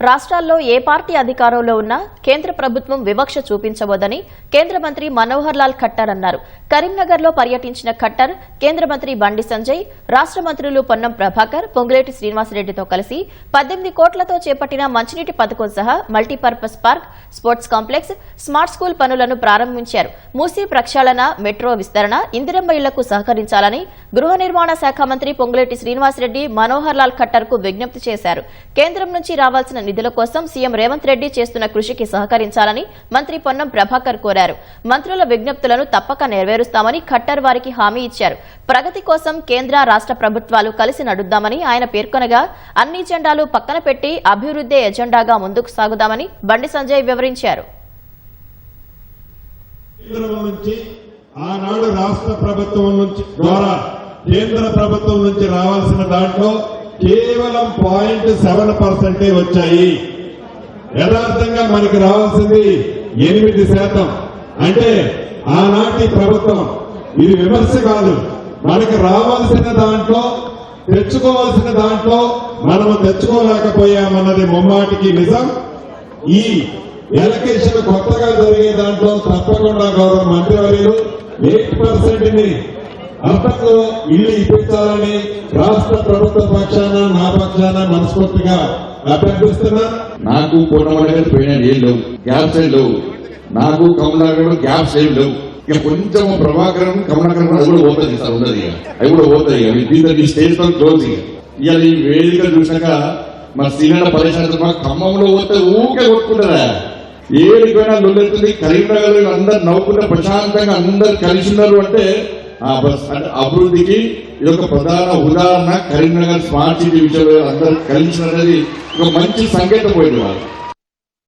రాష్ట్రాల్లో ఏ పార్టీ అధికారంలో ఉన్నా కేంద్ర ప్రభుత్వం వివక్ష చూపించబోదని కేంద్ర మంత్రి మనోహర్ లాల్ ఖట్టర్ అన్నారు. కరీంనగర్లో పర్యటించిన ఖట్టర్ కేంద్ర మంత్రి బండి సంజయ్, రాష్ట్ర మంత్రులు పొన్నం ప్రభాకర్, పొంగులేటి శ్రీనివాసరెడ్డితో కలిసి 18 కోట్లతో చేపట్టిన మంచినీటి పథకం సహా multipurpose park, sports complex, smart school పనులను ప్రారంభించారు. మూసీ ప్రక్షాళన, మెట్రో విస్తరణ, ఇందిరమ్మ ఇళ్లకు సహకరించాలని గృహ నిర్మాణ శాఖ మంత్రి పొంగులేటి శ్రీనివాసరెడ్డి మనోహర్ లాల్ ఖట్టర్ కు విజ్ఞప్తి చేశారు. కేంద్రం నుంచి రావాల్సిన నిధుల కోసం సీఎం రేవంత్ రెడ్డి చేస్తున్న కృషికి సహకరించాలని మంత్రి పొన్నం ప్రభాకర్ కోరారు. మంత్రుల విజ్ఞప్తులను తప్పక నెరవేరుస్తామని ఖట్టర్ వారికి హామీ ఇచ్చారు. ప్రగతి కోసం కేంద్ర, రాష్ట్ర ప్రభుత్వాలు కలిసి నడుద్దామని ఆయన పేర్కొనగా, అన్ని జెండాలు పక్కన పెట్టి అభివృద్ధి ఎజెండాగా ముందుకు సాగుదామని బండి సంజయ్ వివరించారు. ఆనాడు రాష్ట్ర ప్రభుత్వం నుంచి ద్వారా కేంద్ర ప్రభుత్వం నుంచి రావాల్సిన దాంట్లో కేవలం 0.7% వచ్చాయి. యథార్థంగా మనకి రావాల్సింది 8%. అంటే ఆనాటి ప్రభుత్వం, ఇది విమర్శ కాదు, మనకి రావాల్సిన దాంట్లో, తెచ్చుకోవాల్సిన దాంట్లో మనము తెచ్చుకోలేకపోయామన్నది ముమ్మాటికి నిజం. ఈ ఎలక్షన్ కొత్తగా జరిగే దాంట్లో తప్పకుండా గౌరవ మంత్రివర్యులు 8%ని అప్పట్లో ఇల్లు ఇప్పించాలని రాష్ట్ర ప్రభుత్వ పక్షాన, నా పక్షాన మనస్ఫూర్తిగా అభ్యర్థిస్తున్నా. నాకు పూర్ణమడగలు పోయిన నీళ్లు, గ్యాప్స్ ఏం లేవు. నాకు కమలాగడం గ్యాప్స్ ఏం లేవు. ఇక కొంచెం ప్రభాకరం, కమలాకరం అది కూడా పోతుంది సార్, ఉండదు. అవి కూడా పోతాయి. అవి దీంతో స్టేజ్ తో క్లోజ్. ఇవాళ ఈ వేదిక చూసాక మా సీనియర్ పరిశ్రమ ఖమ్మంలో పోతే ఊకే కొట్టుకుంటారా, ఏడిపోయినా లొల్లెత్తుంది. కరీంనగర్ అందరు నవ్వుకుంటే ప్రశాంతంగా అందరు కలిసి ఉన్నారు అంటే అభివృద్ధికి ఇదొక ప్రధాన ఉదాహరణ. కరీంనగర్ స్మార్ట్ సిటీ విషయంలో అందరూ కలిసి ఉన్నది ఒక మంచి సంకేతం పోయింది వాళ్ళు.